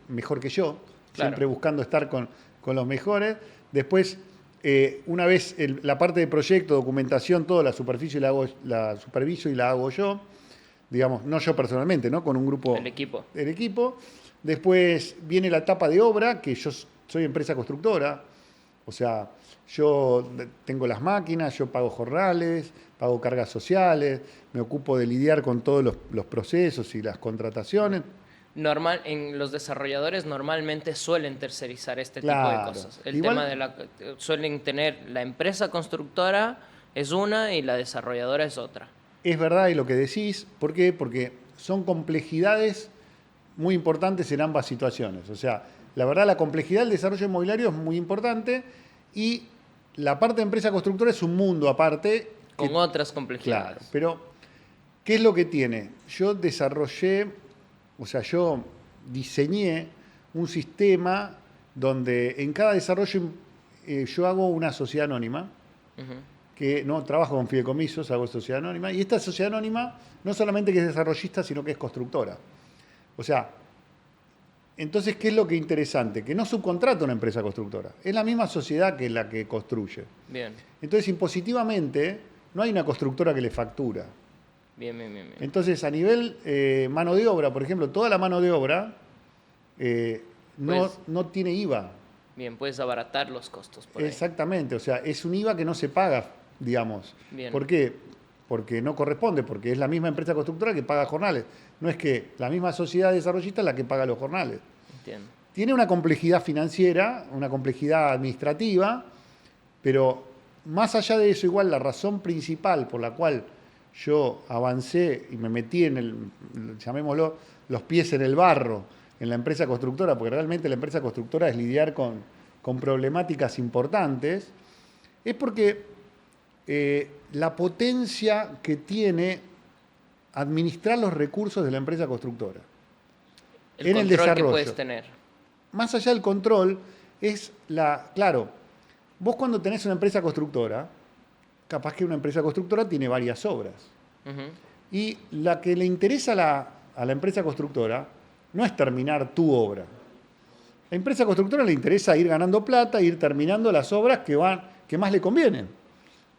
mejor que yo, Claro. Siempre buscando estar con los mejores. Después, una vez la parte de proyecto, documentación, toda la superficie la superviso y la hago yo, digamos, no yo personalmente, ¿no? Con un grupo. El equipo. El equipo. Después viene la etapa de obra, que yo soy empresa constructora, o sea, yo tengo las máquinas, yo pago jornales, pago cargas sociales, me ocupo de lidiar con todos los procesos y las contrataciones. En los desarrolladores normalmente suelen tercerizar este tipo de Claro. cosas. Suelen tener la empresa constructora es una y la desarrolladora es otra. Es verdad y lo que decís, ¿por qué? Porque son complejidades muy importantes en ambas situaciones. O sea, la verdad, la complejidad del desarrollo inmobiliario es muy importante y la parte de empresa constructora es un mundo aparte. Con otras complejidades. Claro, pero ¿qué es lo que tiene? Yo diseñé un sistema donde en cada desarrollo yo hago una sociedad anónima, que no trabajo con fideicomisos, hago sociedad anónima, y esta sociedad anónima no solamente que es desarrollista, sino que es constructora. O sea, entonces, ¿qué es lo que es interesante? Que no subcontrata una empresa constructora, es la misma sociedad que la que construye. Bien. Entonces, impositivamente, no hay una constructora que le factura. Bien. Entonces, a nivel mano de obra, por ejemplo, toda la mano de obra no tiene IVA. Bien, puedes abaratar los costos por ahí. Exactamente, o sea, es un IVA que no se paga, digamos. Bien. ¿Por qué? Porque no corresponde, porque es la misma empresa constructora que paga jornales. No es que la misma sociedad desarrollista es la que paga los jornales. Entiendo. Tiene una complejidad financiera, una complejidad administrativa, pero más allá de eso, igual la razón principal por la cual yo avancé y me metí llamémoslo, los pies en el barro en la empresa constructora, porque realmente la empresa constructora es lidiar con problemáticas importantes, es porque la potencia que tiene administrar los recursos de la empresa constructora en el desarrollo. Que puedes tener. Más allá del control, claro, vos cuando tenés una empresa constructora, capaz que una empresa constructora tiene varias obras. Y la que le interesa a la empresa constructora no es terminar tu obra. La empresa constructora le interesa ir ganando plata, ir terminando las obras que más le convienen.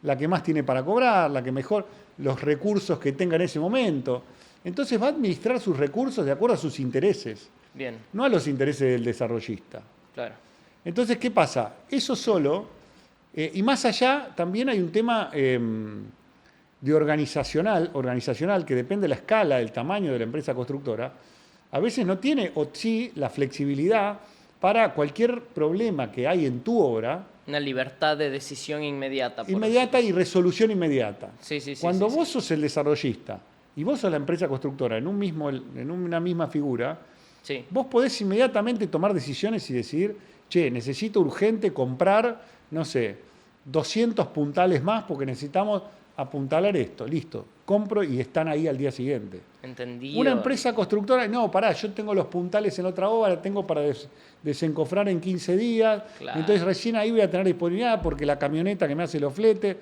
La que más tiene para cobrar, la que mejor, los recursos que tenga en ese momento. Entonces va a administrar sus recursos de acuerdo a sus intereses. Bien. No a los intereses del desarrollista. Claro. Entonces, ¿qué pasa? Eso solo, y más allá, también hay un tema de organizacional que depende de la escala, del tamaño de la empresa constructora. A veces no tiene, o sí, la flexibilidad para cualquier problema que hay en tu obra. Una libertad de decisión inmediata. Inmediata y resolución inmediata. Sí. Cuando vos sos el desarrollista y vos sos la empresa constructora en una misma figura, sí, vos podés inmediatamente tomar decisiones y decidir, necesito urgente comprar, 200 puntales más porque necesitamos apuntalar esto. Listo, compro y están ahí al día siguiente. Entendido. Una empresa constructora, yo tengo los puntales en otra obra, tengo para desencofrar en 15 días, Claro. Entonces recién ahí voy a tener disponibilidad porque la camioneta que me hace los fletes,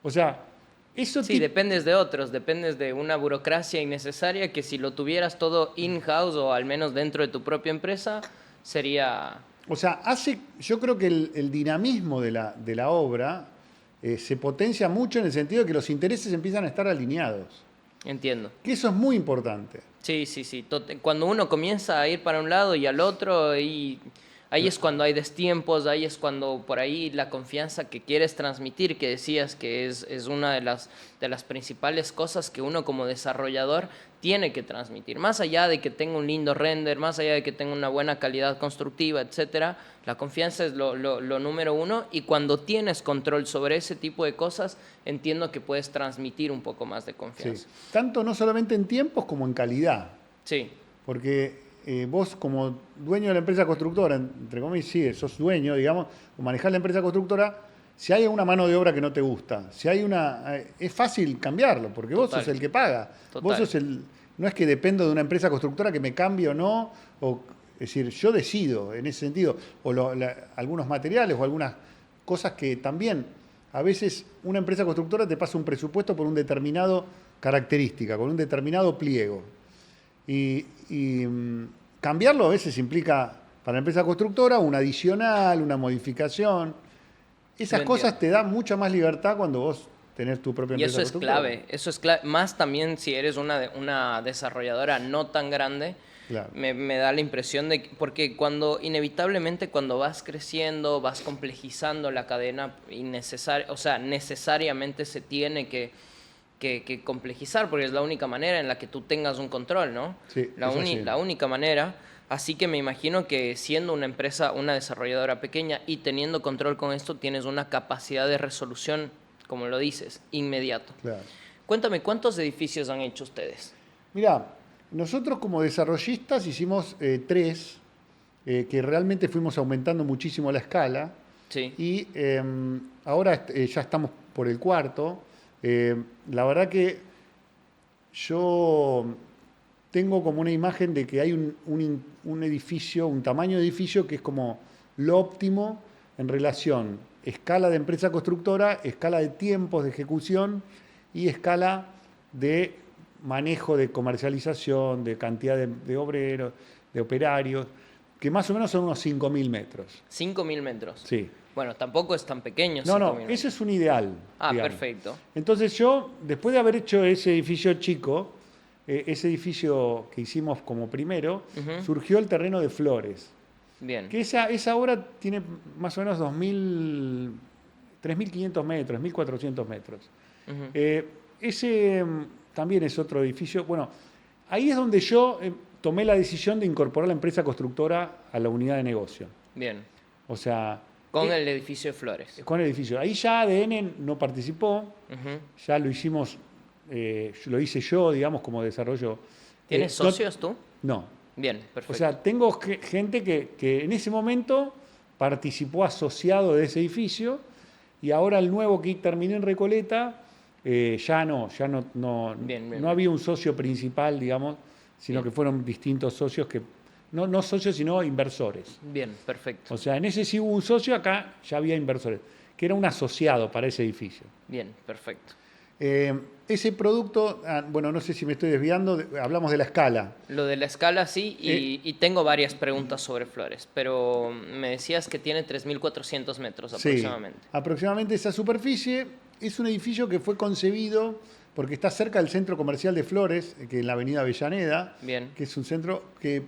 o sea, eso... Sí, dependes de otros, dependes de una burocracia innecesaria que si lo tuvieras todo in-house o al menos dentro de tu propia empresa, sería... O sea, yo creo que el dinamismo de la obra se potencia mucho en el sentido de que los intereses empiezan a estar alineados. Entiendo. Que eso es muy importante. Sí. Cuando uno comienza a ir para un lado y al otro, y ahí es cuando hay destiempos, ahí es cuando por ahí la confianza que quieres transmitir, que decías que es una de las principales cosas que uno como desarrollador tiene que transmitir. Más allá de que tenga un lindo render, más allá de que tenga una buena calidad constructiva, etcétera, la confianza es lo número uno, y cuando tienes control sobre ese tipo de cosas, entiendo que puedes transmitir un poco más de confianza. Sí. Tanto no solamente en tiempos como en calidad. Sí. Porque vos como dueño de la empresa constructora, entre comillas, sí, sos dueño, digamos, o manejás la empresa constructora, si hay una mano de obra que no te gusta, es fácil cambiarlo, porque vos sos el que paga. Total. Vos sos no es que dependo de una empresa constructora que me cambie o no, es decir, yo decido en ese sentido, o algunos materiales o algunas cosas que también, a veces una empresa constructora te pasa un presupuesto por una determinada característica, con un determinado pliego. Y cambiarlo a veces implica para la empresa constructora un adicional, una modificación. Esas cosas te dan mucha más libertad cuando vos tenés tu propia empresa constructora. Y eso es clave, más también si eres una desarrolladora no tan grande. Claro. Me da la impresión de que, porque inevitablemente cuando vas creciendo, vas complejizando la cadena, necesariamente se tiene que complejizar, porque es la única manera en la que tú tengas un control, ¿no? Sí, la única manera. Así que me imagino que siendo una empresa, una desarrolladora pequeña y teniendo control con esto, tienes una capacidad de resolución, como lo dices, inmediato. Claro. Cuéntame, ¿cuántos edificios han hecho ustedes? Mirá, Nosotros como desarrollistas hicimos 3, que realmente fuimos aumentando muchísimo la escala. Sí. Y ahora ya estamos por el 4. La verdad que yo tengo como una imagen de que hay un edificio, un tamaño de edificio que es como lo óptimo en relación escala de empresa constructora, escala de tiempos de ejecución y escala de manejo de comercialización, de cantidad de obreros, de operarios, que más o menos son unos 5.000 metros. 5.000 metros. Sí. Bueno, tampoco es tan pequeño. No, 5.000 ese metros. es un ideal. Ah, digamos. perfecto. Entonces yo, después de haber hecho ese edificio chico, ese edificio que hicimos como primero, surgió el terreno de Flores. Bien. Que esa obra tiene más o menos 3.500 metros, 1.400 metros. Ese también es otro edificio. Bueno, ahí es donde yo tomé la decisión de incorporar la empresa constructora a la unidad de negocio. Bien. O sea... Con el edificio de Flores. Con el edificio. Ahí ya ADN no participó, ya lo hicimos, lo hice yo, digamos, como desarrollo. ¿Tienes socios tú? No. Bien, perfecto. O sea, tengo gente que en ese momento participó asociado de ese edificio y ahora el nuevo que terminó en Recoleta, ya no había un socio principal, digamos, sino que fueron distintos socios que, no socios, sino inversores. Bien, perfecto. O sea, en ese sí hubo un socio, acá ya había inversores, que era un asociado para ese edificio. Bien, perfecto. Ese producto, bueno, no sé si me estoy desviando, hablamos de la escala. Lo de la escala sí, y tengo varias preguntas sobre Flores, pero me decías que tiene 3.400 metros aproximadamente. Sí, aproximadamente esa superficie. Es un edificio que fue concebido porque está cerca del centro comercial de Flores, que en la avenida Avellaneda, Bien. que es un centro que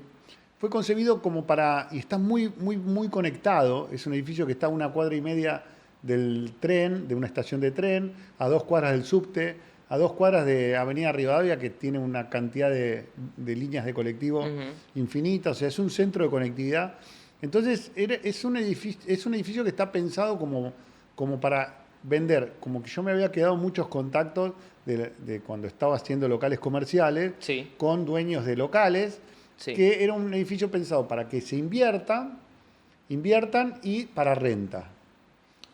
fue concebido como y está muy, muy, muy conectado. Es un edificio que está a 1,5 cuadras del tren, de una estación de tren, a 2 cuadras del subte, a 2 cuadras de Avenida Rivadavia, que tiene una cantidad de líneas de colectivo infinita. O sea, es un centro de conectividad. Entonces, es un edificio que está pensado como para vender. Como que yo me había quedado muchos contactos de cuando estaba haciendo locales comerciales con dueños de locales, que era un edificio pensado para que se inviertan y para renta.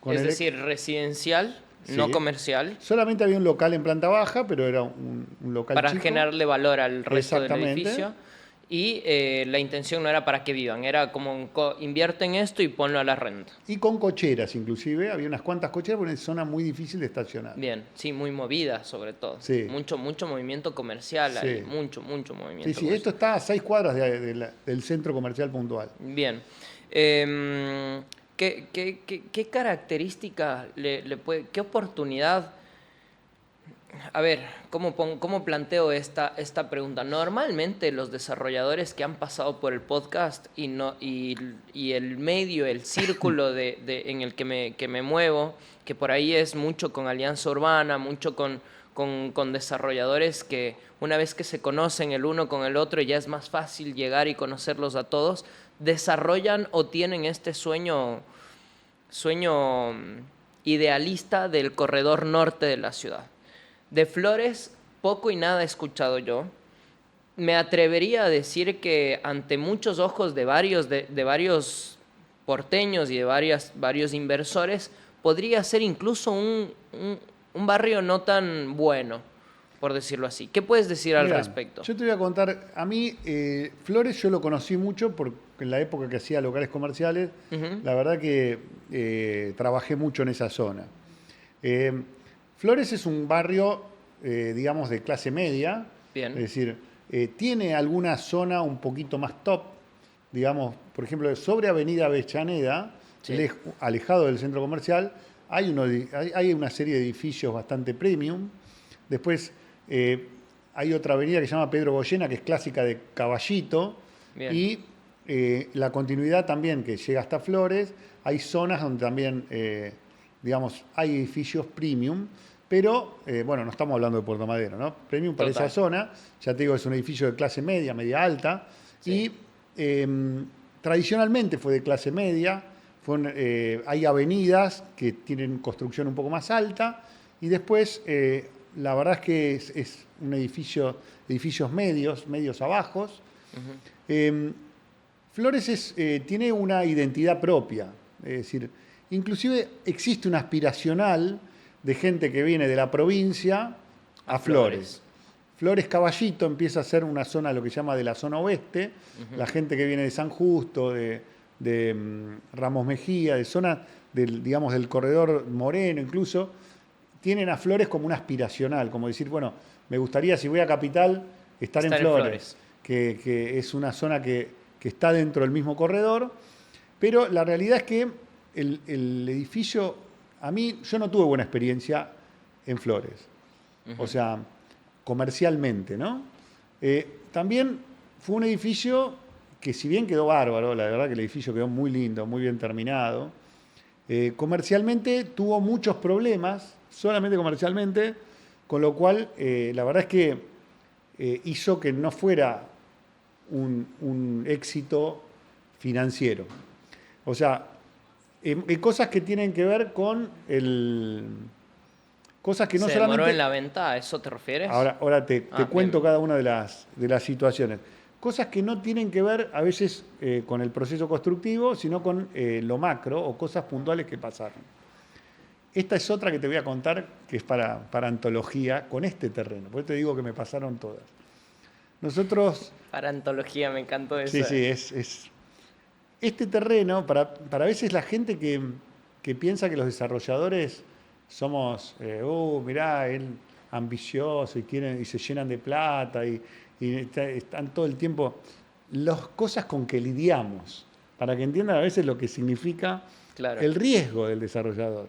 Es decir, residencial, no comercial. Solamente había un local en planta baja, pero era un local para chico. generarle valor al resto del edificio. Y la intención no era para que vivan, era como invierte en esto y ponlo a la renta. Y con cocheras, inclusive. Había unas cuantas cocheras, porque es una zona muy difícil de estacionar. Bien, sí, muy movida sobre todo. Sí. Mucho movimiento comercial ahí, mucho movimiento Sí, comercial. Esto está a 6 cuadras del centro comercial puntual. Bien. ¿Qué característica qué oportunidad? A ver, ¿cómo planteo esta pregunta? Normalmente los desarrolladores que han pasado por el podcast y el medio, el círculo en el que me muevo, que por ahí es mucho con Alianza Urbana, mucho con desarrolladores que una vez que se conocen el uno con el otro ya es más fácil llegar y conocerlos a todos, desarrollan o tienen este sueño idealista del corredor norte de la ciudad. De Flores, poco y nada he escuchado yo. Me atrevería a decir que ante muchos ojos de varios porteños y de varios inversores, podría ser incluso un barrio no tan bueno, por decirlo así. ¿Qué puedes decir al respecto? Yo te voy a contar, a mí Flores yo lo conocí mucho en la época que hacía locales comerciales. La verdad que trabajé mucho en esa zona. Flores es un barrio, digamos, de clase media. Bien. Es decir, tiene alguna zona un poquito más top, digamos, por ejemplo, sobre Avenida Avellaneda, alejado del centro comercial, hay una serie de edificios bastante premium. Después hay otra avenida que se llama Pedro Goyena, que es clásica de Caballito. Bien. Y la continuidad también, que llega hasta Flores. Hay zonas donde también, digamos, hay edificios premium. Pero, bueno, no estamos hablando de Puerto Madero, ¿no? Premium para esa zona, ya te digo, es un edificio de clase media, media alta. Sí. Y tradicionalmente fue de clase media. Hay avenidas que tienen construcción un poco más alta. Y después la verdad es que es un edificios medios a bajos. Flores tiene una identidad propia, es decir, inclusive existe una aspiracional de gente que viene de la provincia a Flores. Flores Caballito empieza a ser una zona, lo que se llama de la zona oeste, la gente que viene de San Justo, de Ramos Mejía, de zona digamos, del corredor Moreno incluso, tienen a Flores como una aspiracional, como decir, bueno, me gustaría si voy a Capital estar en Flores. Que es una zona que está dentro del mismo corredor, pero la realidad es que el edificio, yo no tuve buena experiencia en Flores, o sea, comercialmente, ¿no? También fue un edificio que si bien quedó bárbaro, la verdad que el edificio quedó muy lindo, muy bien terminado, comercialmente tuvo muchos problemas, solamente comercialmente, con lo cual la verdad es que hizo que no fuera un éxito financiero. O sea, cosas que tienen que ver con cosas que no ¿Se solamente... demoró en la venta? ¿A eso te refieres? Ahora te cuento bien. cada una de las situaciones. Cosas que no tienen que ver a veces con el proceso constructivo, sino con lo macro o cosas puntuales que pasaron. Esta es otra que te voy a contar, que es para antología, con este terreno. Por eso te digo que me pasaron todas. Nosotros... Para antología, me encantó eso. Sí, es... Este terreno, para veces la gente que piensa que los desarrolladores somos, mirá, él ambicioso y se llenan de plata y están todo el tiempo... Las cosas con que lidiamos, para que entiendan a veces lo que significa el riesgo del desarrollador.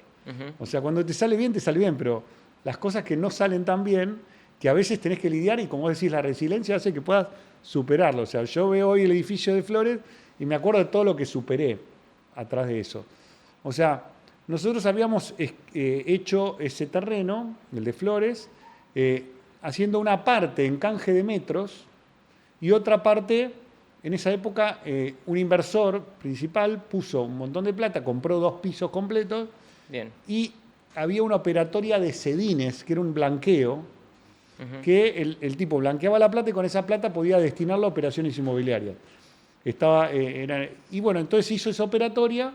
O sea, cuando te sale bien, pero las cosas que no salen tan bien, que a veces tenés que lidiar y como decís, la resiliencia hace que puedas superarlo. O sea, yo veo hoy el edificio de Flores y me acuerdo de todo lo que superé atrás de eso. O sea, nosotros habíamos hecho ese terreno, el de Flores, haciendo una parte en canje de metros y otra parte, en esa época, un inversor principal puso un montón de plata, compró 2 pisos completos. Bien. Y había una operatoria de sedines, que era un blanqueo, que el tipo blanqueaba la plata y con esa plata podía destinarla a operaciones inmobiliarias. Y bueno, entonces hizo esa operatoria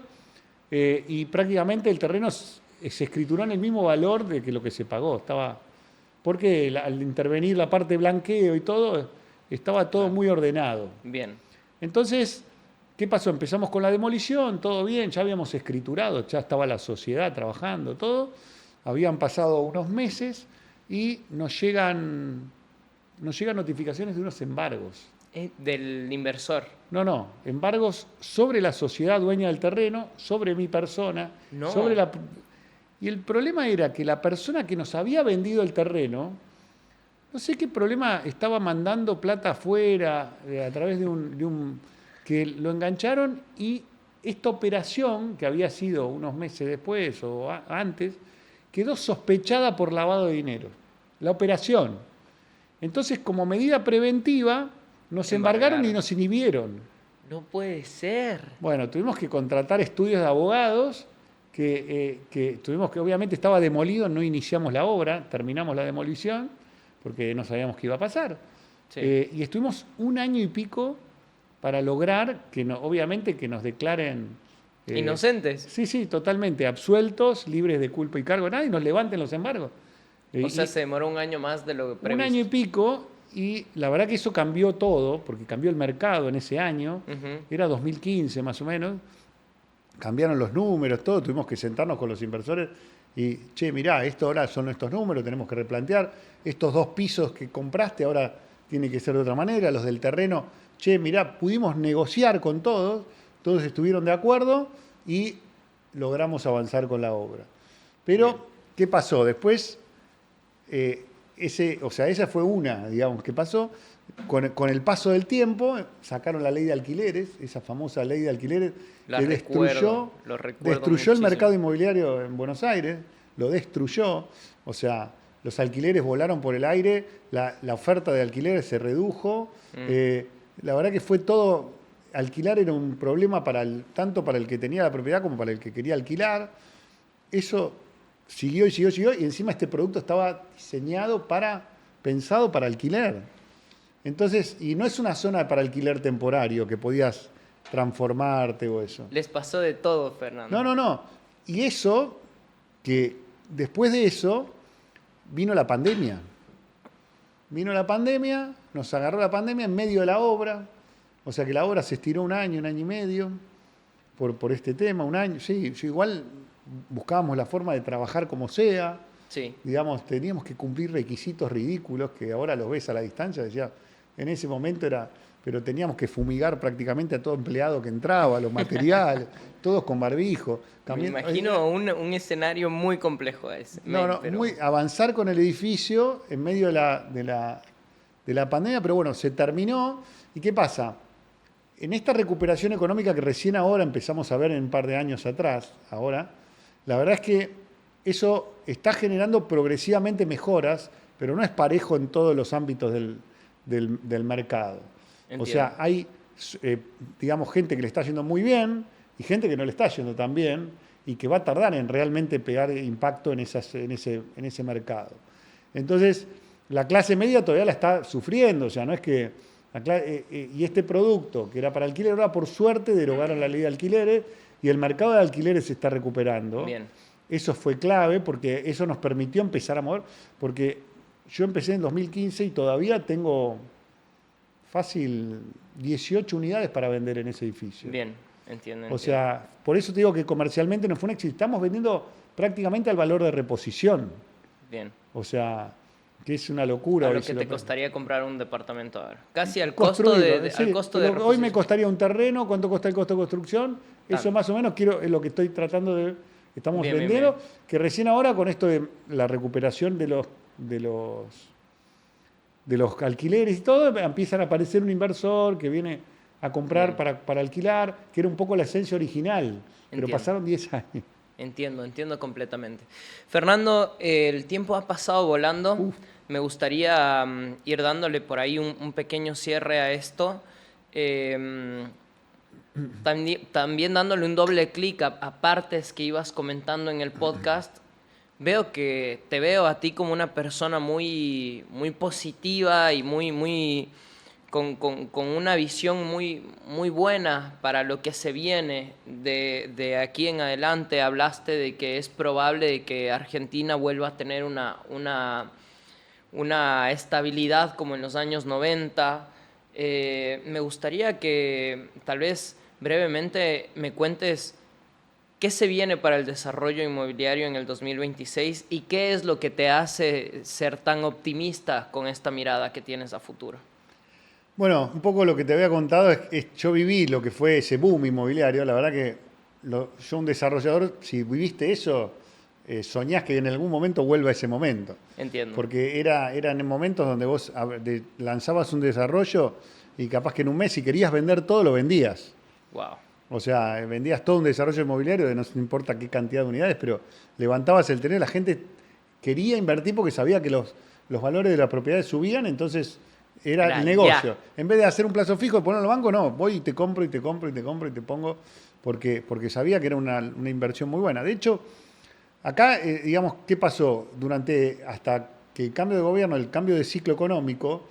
y prácticamente el terreno se escrituró en el mismo valor de que lo que se pagó. Porque al intervenir la parte de blanqueo y todo, estaba todo muy ordenado. Bien. Entonces... ¿Qué pasó? Empezamos con la demolición, todo bien, ya habíamos escriturado, ya estaba la sociedad trabajando, todo. Habían pasado unos meses y nos llegan notificaciones de unos embargos. ¿Del inversor? No, embargos sobre la sociedad dueña del terreno, sobre mi persona, No. Y el problema era que la persona que nos había vendido el terreno, no sé qué problema, estaba mandando plata afuera a través de un que lo engancharon y esta operación, que había sido unos meses después o antes, quedó sospechada por lavado de dinero. La operación. Entonces, como medida preventiva, nos embargaron y nos inhibieron. No puede ser. Bueno, tuvimos que contratar estudios de abogados, que tuvimos que, obviamente estaba demolido, no iniciamos la obra, terminamos la demolición, porque no sabíamos qué iba a pasar. Sí. Y estuvimos 1 año y pico para lograr obviamente que nos declaren... ¿inocentes? Sí, totalmente, absueltos, libres de culpa y cargo, y nos levanten los embargos. O sea, se demoró 1 año más de lo previsto. 1 año y pico, y la verdad que eso cambió todo, porque cambió el mercado en ese año, era 2015 más o menos, cambiaron los números, todo, tuvimos que sentarnos con los inversores y, mirá, esto ahora son estos números, tenemos que replantear, estos 2 pisos que compraste ahora tiene que ser de otra manera, los del terreno... mirá, pudimos negociar con todos estuvieron de acuerdo y logramos avanzar con la obra. Pero, ¿qué pasó? Después, esa fue una, digamos, que pasó. Con el paso del tiempo, sacaron la ley de alquileres, esa famosa ley de alquileres que destruyó el mercado inmobiliario en Buenos Aires, lo destruyó, o sea, los alquileres volaron por el aire, la oferta de alquileres se redujo. La verdad que fue todo, alquilar era un problema tanto para el que tenía la propiedad como para el que quería alquilar. Eso siguió y siguió y siguió, y encima este producto estaba diseñado pensado para alquiler. Entonces, y no es una zona para alquiler temporario que podías transformarte o eso. Les pasó de todo, Fernando. No, no, no. Y eso, que después de eso, vino la pandemia. Vino la pandemia, nos agarró la pandemia en medio de la obra, o sea que la obra se estiró un año y medio por este tema, un año. Sí, igual buscábamos la forma de trabajar como sea. Sí. Digamos, teníamos que cumplir requisitos ridículos que ahora los ves a la distancia, decía, en ese momento era, pero teníamos que fumigar prácticamente a todo empleado que entraba, los materiales, todos con barbijo. Me imagino un escenario muy complejo ese. Avanzar con el edificio en medio de la pandemia, pero bueno, se terminó. ¿Y qué pasa? En esta recuperación económica que recién ahora empezamos a ver en un par de años atrás, ahora, la verdad es que eso está generando progresivamente mejoras, pero no es parejo en todos los ámbitos del mercado. Entiendo. O sea, hay, digamos, gente que le está yendo muy bien y gente que no le está yendo tan bien y que va a tardar en realmente pegar impacto en ese mercado. Entonces, la clase media todavía la está sufriendo, o sea, no es que... y este producto, que era para alquiler, ahora por suerte derogaron la ley de alquileres y el mercado de alquileres se está recuperando. Bien. Eso fue clave porque eso nos permitió empezar a mover, porque yo empecé en 2015 y todavía tengo fácil 18 unidades para vender en ese edificio. Bien, entiendo. O sea, por eso te digo que comercialmente no fue un éxito. Estamos vendiendo prácticamente al valor de reposición. Bien. O sea, que es una locura. A lo que te costaría comprar un departamento ahora. Casi al costo de reposición. Hoy me costaría un terreno, ¿cuánto cuesta el costo de construcción? Eso más o menos es lo que estoy tratando de... Estamos vendiendo, bien. Que recién ahora con esto de la recuperación de los alquileres y todo, empiezan a aparecer un inversor que viene a comprar para alquilar, que era un poco la esencia original, pero pasaron 10 años. Entiendo completamente. Fernando, el tiempo ha pasado volando. Me gustaría ir dándole por ahí un pequeño cierre a esto. También dándole un doble clic a partes que ibas comentando en el podcast. Te veo a ti como una persona muy, muy positiva y con una visión muy buena para lo que se viene de aquí en adelante. Hablaste de que es probable de que Argentina vuelva a tener una estabilidad como en los años 90. Me gustaría que tal vez brevemente me cuentes qué se viene para el desarrollo inmobiliario en el 2026 y qué es lo que te hace ser tan optimista con esta mirada que tienes a futuro. Bueno, un poco lo que te había contado es yo viví lo que fue ese boom inmobiliario. La verdad que yo, un desarrollador, si viviste eso, soñás que en algún momento vuelva ese momento. Entiendo. Porque eran momentos donde vos lanzabas un desarrollo y capaz que en un mes, si querías vender todo, lo vendías. Wow. O sea, vendías todo un desarrollo inmobiliario de no importa qué cantidad de unidades, pero levantabas el terreno. La gente quería invertir porque sabía que los valores de las propiedades subían, entonces era el negocio. Ya. En vez de hacer un plazo fijo y ponerlo en el banco, no, voy y te compro y te compro y te compro y te pongo, porque sabía que era una inversión muy buena. De hecho, acá, digamos, ¿qué pasó? Hasta que el cambio de gobierno, el cambio de ciclo económico,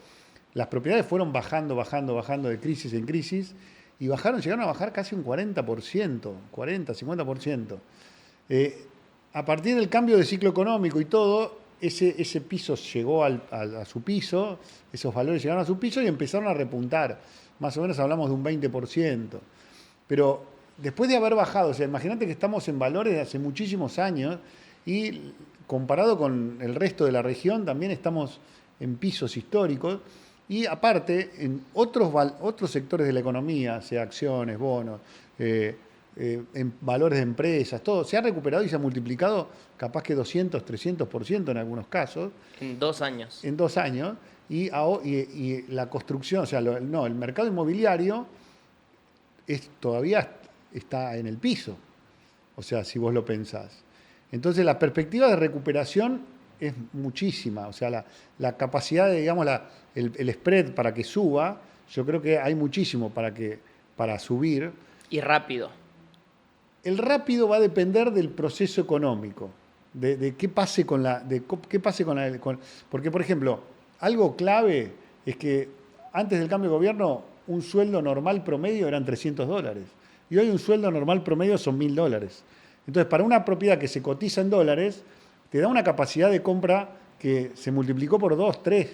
las propiedades fueron bajando de crisis en crisis y llegaron a bajar casi un 40%, 50%. A partir del cambio de ciclo económico y todo, ese piso llegó a su piso, esos valores llegaron a su piso y empezaron a repuntar. Más o menos hablamos de un 20%. Pero después de haber bajado, o sea, imagínate que estamos en valores de hace muchísimos años y comparado con el resto de la región también estamos en pisos históricos. Y aparte, en otros sectores de la economía, sea acciones, bonos, en valores de empresas, todo, se ha recuperado y se ha multiplicado capaz que 200, 300% en algunos casos. En 2 años. En 2 años. Y la construcción, o sea, el mercado inmobiliario todavía está en el piso. O sea, si vos lo pensás. Entonces, la perspectiva de recuperación es muchísima. O sea, la capacidad de, digamos, el spread para que suba, yo creo que hay muchísimo para subir. Y rápido. El rápido va a depender del proceso económico. de qué pase con la... porque, por ejemplo, algo clave es que antes del cambio de gobierno un sueldo normal promedio eran $300. Y hoy un sueldo normal promedio son $1.000. Entonces, para una propiedad que se cotiza en dólares, te da una capacidad de compra que se multiplicó por 2, 3.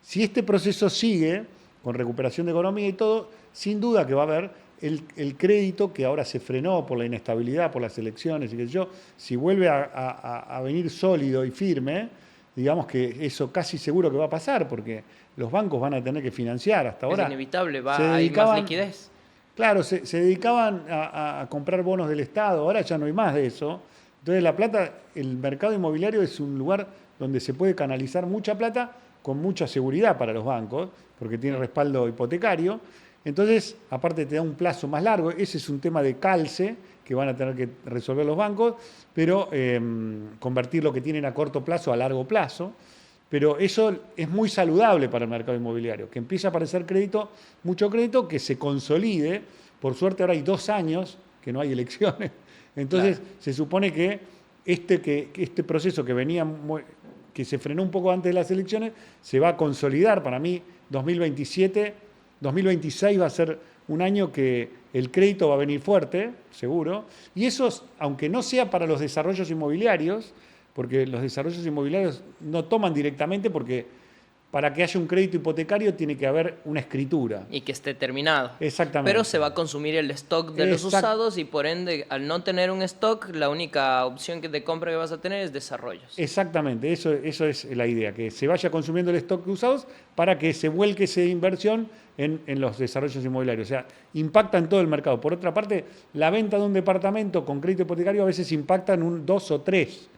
Si este proceso sigue, con recuperación de economía y todo, sin duda que va a haber el crédito que ahora se frenó por la inestabilidad, por las elecciones y qué sé yo, si vuelve a venir sólido y firme, digamos que eso casi seguro que va a pasar, porque los bancos van a tener que financiar. Hasta ahora Es inevitable, hay más liquidez. Claro, se dedicaban a comprar bonos del Estado, ahora ya no hay más de eso. Entonces la plata, el mercado inmobiliario es un lugar donde se puede canalizar mucha plata con mucha seguridad para los bancos, porque tiene respaldo hipotecario. Entonces, aparte te da un plazo más largo, ese es un tema de calce que van a tener que resolver los bancos, pero convertir lo que tienen a corto plazo a largo plazo. Pero eso es muy saludable para el mercado inmobiliario, que empiece a aparecer crédito, mucho crédito, que se consolide. Por suerte ahora hay 2 años que no hay elecciones. Entonces se supone que este proceso que se frenó un poco antes de las elecciones se va a consolidar. Para mí 2026 va a ser un año que el crédito va a venir fuerte, seguro. Y eso, aunque no sea para los desarrollos inmobiliarios, porque los desarrollos inmobiliarios no toman directamente, porque para que haya un crédito hipotecario tiene que haber una escritura. Y que esté terminado. Exactamente. Pero se va a consumir el stock de los usados y por ende, al no tener un stock, la única opción de compra que vas a tener es desarrollos. Exactamente, eso es la idea, que se vaya consumiendo el stock de usados para que se vuelque esa inversión en los desarrollos inmobiliarios. O sea, impacta en todo el mercado. Por otra parte, la venta de un departamento con crédito hipotecario a veces impacta en 2 o 3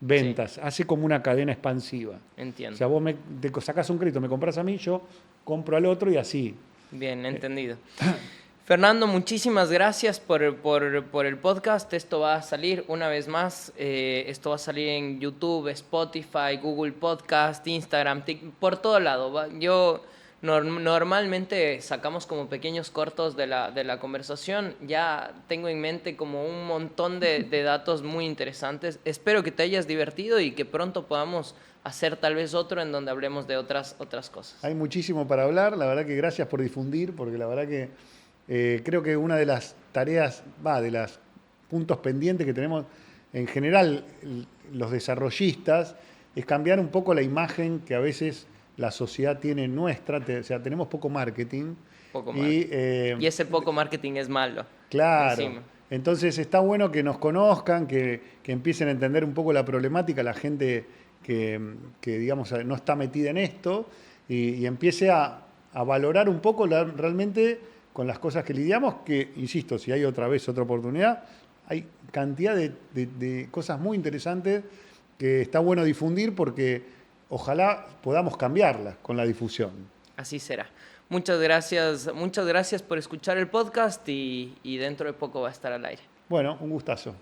ventas, sí. Hace como una cadena expansiva. Entiendo. O sea, vos te sacás un crédito, me compras a mí, yo compro al otro y así. Bien, entendido. Fernando, muchísimas gracias por el podcast. Esto va a salir una vez más. Esto va a salir en YouTube, Spotify, Google Podcast, Instagram, TikTok, por todo lado. Yo normalmente sacamos como pequeños cortos de la conversación. Ya tengo en mente como un montón de datos muy interesantes. Espero que te hayas divertido y que pronto podamos hacer tal vez otro en donde hablemos de otras cosas. Hay muchísimo para hablar. La verdad que gracias por difundir, porque la verdad que creo que una de las tareas, de los puntos pendientes que tenemos en general los desarrollistas, es cambiar un poco la imagen que a veces la sociedad tiene nuestra. O sea, tenemos poco marketing. Y ese poco marketing es malo. Claro. Encima. Entonces está bueno que nos conozcan, que empiecen a entender un poco la problemática, la gente que digamos, no está metida en esto, y empiece a valorar un poco realmente con las cosas que lidiamos, que, insisto, si hay otra oportunidad, hay cantidad de cosas muy interesantes que está bueno difundir, porque ojalá podamos cambiarlas con la difusión. Así será. Muchas gracias por escuchar el podcast y dentro de poco va a estar al aire. Bueno, un gustazo.